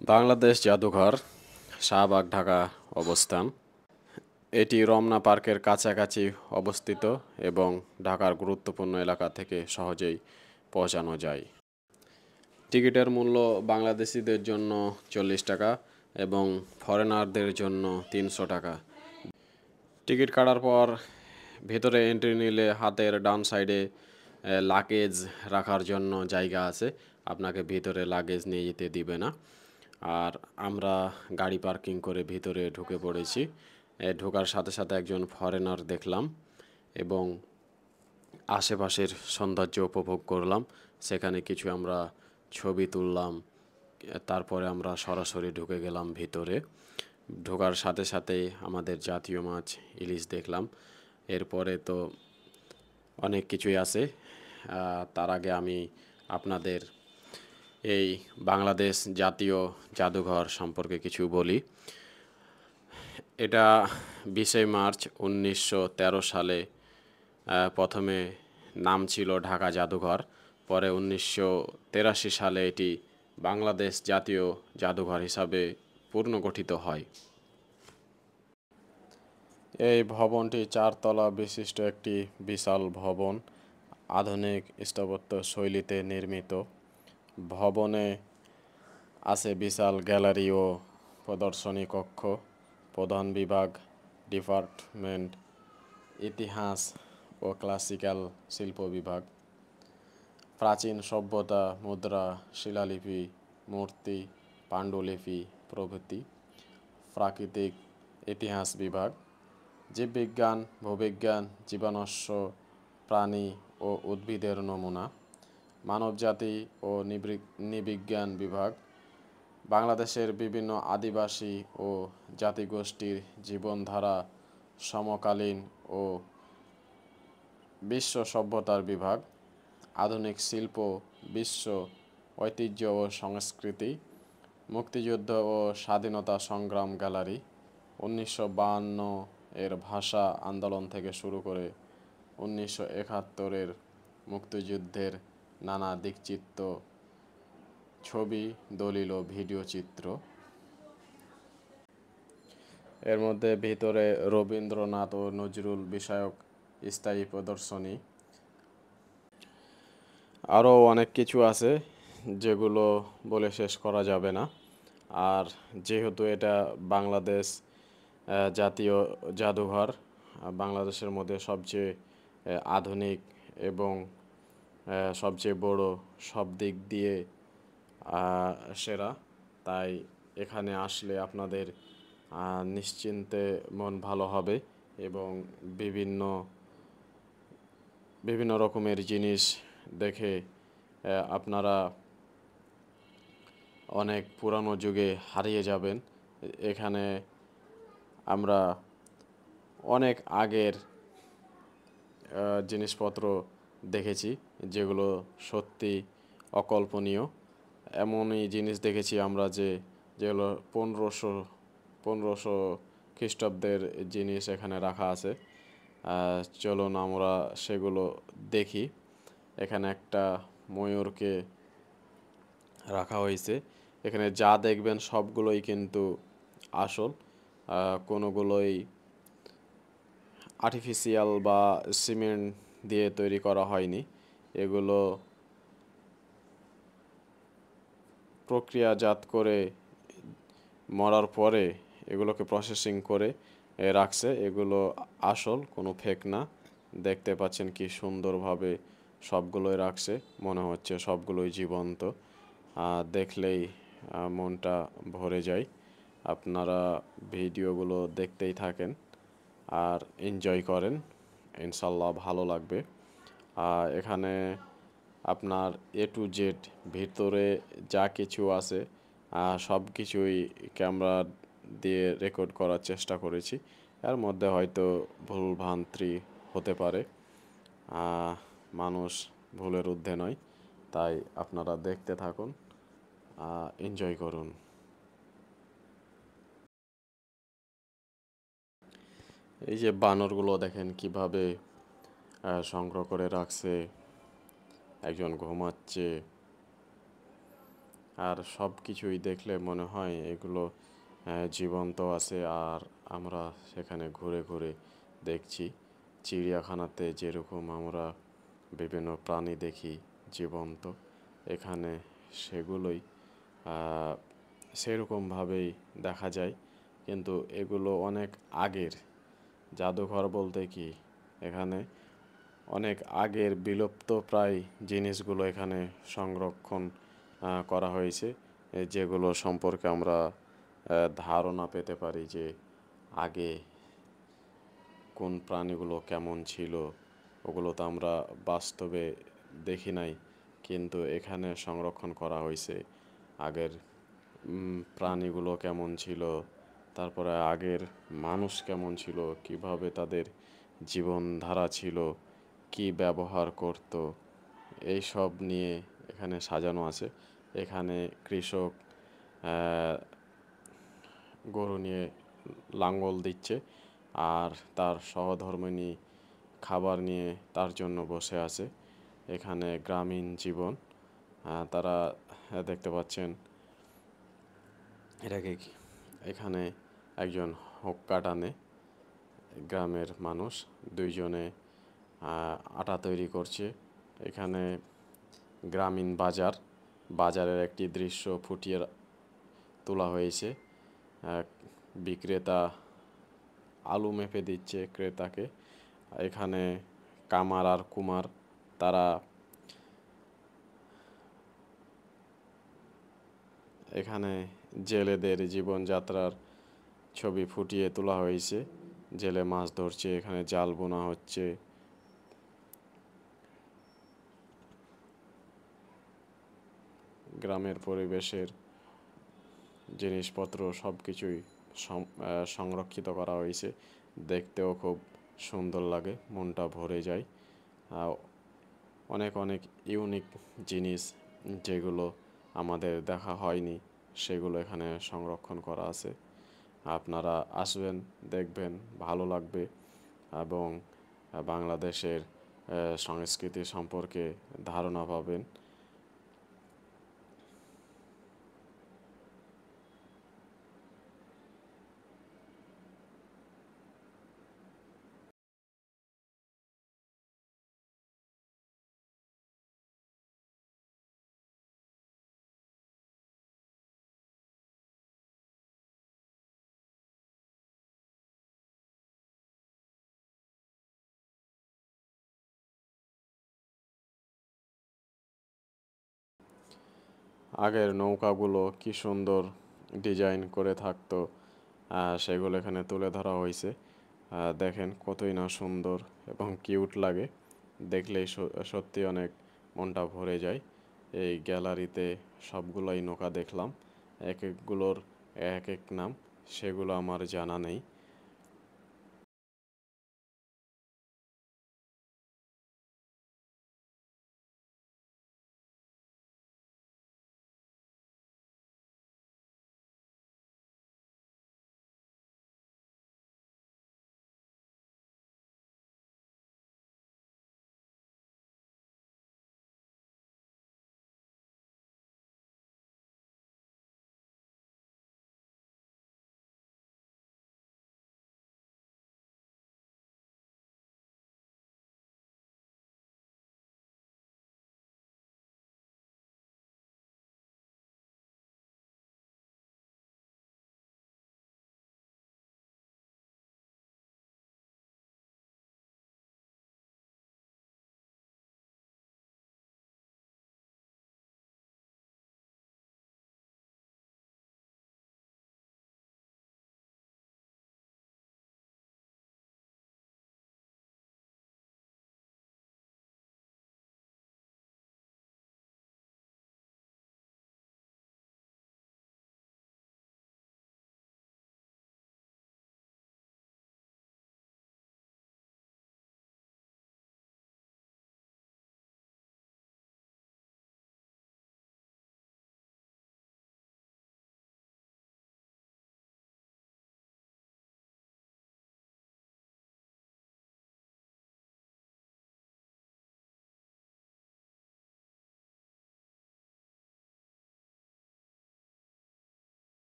বাংলাদেশ জাদুঘর, শাহবাগ, ঢাকা অবস্থান। এটি রমনা পার্কের কাছাকাছি অবস্থিত এবং ঢাকার গুরুত্বপূর্ণ এলাকা থেকে সহজেই পৌঁছানো যায়। টিকিটের মূল্য বাংলাদেশিদের জন্য 40 টাকা এবং ফরেনারদের জন্য 300 টাকা। টিকিট কাটার পর ভেতরে এন্ট্রি নিলে হাতের ডান সাইডে লাগেজ রাখার জন্য জায়গা আছে। আপনাকে ভিতরে লাগেজ নিয়ে যেতে দিবে না। আর আমরা গাড়ি পার্কিং করে ভিতরে ঢুকে পড়েছি। ঢোকার সাথে সাথে একজন ফরেনার দেখলাম এবং আশেপাশের সৌন্দর্য উপভোগ করলাম। সেখানে কিছু আমরা ছবি তুললাম। তারপরে আমরা সরাসরি ঢুকে গেলাম ভিতরে। ঢোকার সাথে সাথেই আমাদের জাতীয় মাছ ইলিশ দেখলাম। এরপরে তো অনেক কিছুই আছে। তার আগে আমি আপনাদের এই বাংলাদেশ জাতীয় জাদুঘর সম্পর্কে কিছু বলি। এটা 20 মার্চ 1913 সালে প্রথমে নাম ছিল ঢাকা জাদুঘর। পরে 1983 সালে এটি বাংলাদেশ জাতীয় জাদুঘর হিসাবে পুনর্গঠিত হয়। এই ভবনটি 4 তলা বিশিষ্ট একটি বিশাল ভবন, আধুনিক স্থাপত্য শৈলীতে নির্মিত। ভবনে আছে বিশাল গ্যালারি ও প্রদর্শনী কক্ষ। প্রধান বিভাগ, ডিপার্টমেন্ট, ইতিহাস ও ক্লাসিক্যাল শিল্প বিভাগ। প্রাচীন সভ্যতা, মুদ্রা, শিলালিপি, মূর্তি, পাণ্ডুলিপি প্রভৃতি। প্রাকৃতিক ইতিহাস বিভাগ। জীববিজ্ঞান, ভূবিজ্ঞান, জীবাশ্ম প্রাণী ও উদ্ভিদের নমুনা। মানবজাতি ও নৃবিজ্ঞান বিভাগ। বাংলাদেশের বিভিন্ন আদিবাসী ও জাতিগোষ্ঠীর জীবনধারা, সমকালীন ও বিশ্ব সভ্যতার বিভাগ। আধুনিক শিল্প, বিশ্ব ঐতিহ্য ও সংস্কৃতি। মুক্তিযুদ্ধ ও স্বাধীনতা সংগ্রাম গ্যালারি। 1952 এর ভাষা আন্দোলন থেকে শুরু করে 1971 মুক্তিযুদ্ধের নানা দিকচিত্র, ছবি, দলিল ও ভিডিও চিত্র। এর মধ্যে ভিতরে রবীন্দ্রনাথ ও নজরুল বিষয়ক স্থায়ী প্রদর্শনী। আরও অনেক কিছু আছে যেগুলো বলে শেষ করা যাবে না। আর যেহেতু এটা বাংলাদেশ জাতীয় জাদুঘর, বাংলাদেশের মধ্যে সবচেয়ে আধুনিক এবং সবচেয়ে বড়, সব দিক দিয়ে সেরা, তাই এখানে আসলে আপনাদের নিশ্চিন্তে মন ভালো হবে এবং বিভিন্ন রকমের জিনিস দেখে আপনারা অনেক পুরানো যুগে হারিয়ে যাবেন। এখানে আমরা অনেক আগের জিনিসপত্র দেখেছি যেগুলো সত্যি অকল্পনীয়। এমনই জিনিস দেখেছি আমরা যেগুলো 1500 খ্রিস্টাব্দের জিনিস এখানে রাখা আছে। চলুন আমরা সেগুলো দেখি। এখানে একটা ময়ূরকে রাখা হয়েছে। এখানে যা দেখবেন সবগুলোই কিন্তু আসল, কোনোগুলোই আর্টিফিশিয়াল বা সিমেন্ট দিয়ে তৈরি করা হয়নি। এগুলো প্রক্রিয়াজাত করে মরার পরে এগুলোকে প্রসেসিং করে রাখছে। এগুলো আসল, কোনো ফেক না। দেখতে পাচ্ছেন কি সুন্দরভাবে সবগুলোই রাখছে, মনে হচ্ছে সবগুলোই জীবন্ত। দেখলেই মনটা ভরে যায়। আপনারা ভিডিওগুলো দেখতেই থাকেন আর এনজয় করেন, ইনশাল্লাহ ভালো লাগবে। এখানে আপনার A to Z ভিতরে যা কিছু আছে সব কিছুই ক্যামেরা দিয়ে রেকর্ড করার চেষ্টা করেছি। এর মধ্যে হয়তো ভুলভ্রান্তি হতে পারে, মানুষ ভুলের ঊর্ধ্বে নয়। তাই আপনারা দেখতে থাকুন, এনজয় করুন। এই যে বানরগুলো দেখেন কিভাবে সংগ্রহ করে রাখছে। একজন ঘুমাচ্ছে, আর সব কিছুই দেখলে মনে হয় এগুলো জীবন্ত আছে, আর আমরা সেখানে ঘুরে ঘুরে দেখছি। চিড়িয়াখানাতে যেরকম আমরা বিভিন্ন প্রাণী দেখি জীবন্ত, এখানে সেগুলোই সেরকমভাবেই দেখা যায়। কিন্তু এগুলো অনেক আগের। জাদুঘর বলতে কি, এখানে অনেক আগের বিলুপ্ত প্রায় জিনিসগুলো এখানে সংরক্ষণ করা হয়েছে, যেগুলো সম্পর্কে আমরা ধারণা পেতে পারি যে আগে কোন প্রাণীগুলো কেমন ছিল। ওগুলো তো আমরা বাস্তবে দেখি নাই, কিন্তু এখানে সংরক্ষণ করা হয়েছে আগের প্রাণীগুলো কেমন ছিল, তারপরে আগের মানুষ কেমন ছিল, কিভাবে তাদের জীবনধারা ছিল, কি ব্যবহার করত, এই সব নিয়ে এখানে সাজানো আছে। এখানে কৃষক গরু নিয়ে লাঙ্গল দিচ্ছে, আর তার সহধর্মিণী খাবার নিয়ে তার জন্য বসে আছে। এখানে গ্রামীণ জীবন, তারা দেখতে পাচ্ছেন এটাকে এখানে একজন হোক্কা টানে, গ্রামের মানুষ দুইজনে আটা তৈরি করছে। এখানে গ্রামীণ বাজার, বাজারের একটি দৃশ্য ফুটিয়ে তোলা হয়েছে। বিক্রেতা আলু মেপে দিচ্ছে ক্রেতাকে। এখানে কামার আর কুমার, তারা এখানে জেলেদের জীবনযাত্রার ছবি ফুটিয়ে তোলা হয়েছে। জেলে মাছ ধরছে, এখানে জাল বোনা হচ্ছে। গ্রামের পরিবেশের জিনিসপত্র সব কিছুই সংরক্ষিত করা হয়েছে। দেখতেও খুব সুন্দর লাগে, মনটা ভরে যায়। অনেক অনেক ইউনিক জিনিস যেগুলো আমাদের দেখা হয়নি, সেগুলো এখানে সংরক্ষণ করা আছে। আপনারা আসবেন, দেখবেন, ভালো লাগবে, এবং বাংলাদেশের সংস্কৃতি সম্পর্কে ধারণা পাবেন। আগের নৌকাগুলো কি সুন্দর ডিজাইন করে থাকতো, সেগুলো এখানে তুলে ধরা হয়েছে। দেখেন কতই না সুন্দর এবং কিউট লাগে, দেখলেই সত্যি অনেক মনটা ভরে যায়। এই গ্যালারিতে সবগুলোই নৌকা দেখলাম, এক একগুলোর এক এক নাম, সেগুলো আমার জানা নেই।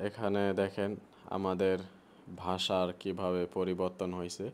এখানে দেখেন আমাদের ভাষার কিভাবে পরিবর্তন হয়েছে,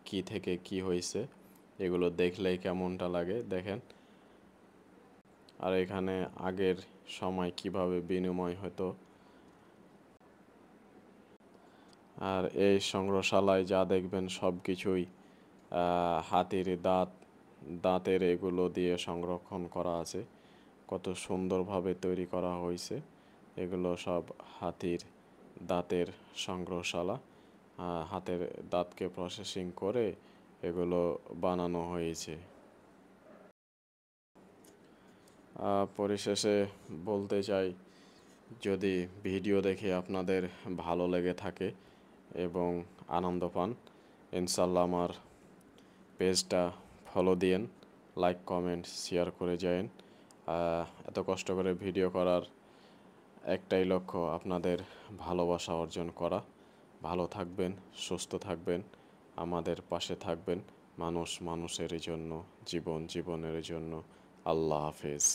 কি থেকে কি হয়েছে, এগুলো দেখলেই কেমনটা লাগে দেখেন। আর এখানে আগের সময় কিভাবে বিনিময় হতো। আর এই সংগ্রহশালায় যা দেখবেন সব কিছুই হাতির দাঁতের এগুলো দিয়ে সংরক্ষণ করা আছে। কত সুন্দরভাবে তৈরি করা হয়েছে। এগুলো সব হাতির দাঁতের সংগ্রহশালা। হাতের দাঁতকে প্রসেসিং করে এগুলো বানানো হয়েছে। পরিশেষে বলতে চাই, যদি ভিডিও দেখে আপনাদের ভালো লেগে থাকে এবং আনন্দ পান, ইনশাল্লাহ আমার পেজটা ফলো দিয়েন, লাইক কমেন্ট শেয়ার করে যায়েন। এত কষ্ট করে ভিডিও করার একটাই লক্ষ্য, আপনাদের ভালোবাসা অর্জন করা। ভালো থাকবেন, সুস্থ থাকবেন, আমাদের পাশে থাকবেন। মানুষ মানুষের জন্য, জীবন জীবনের জন্য। আল্লাহ হাফেজ।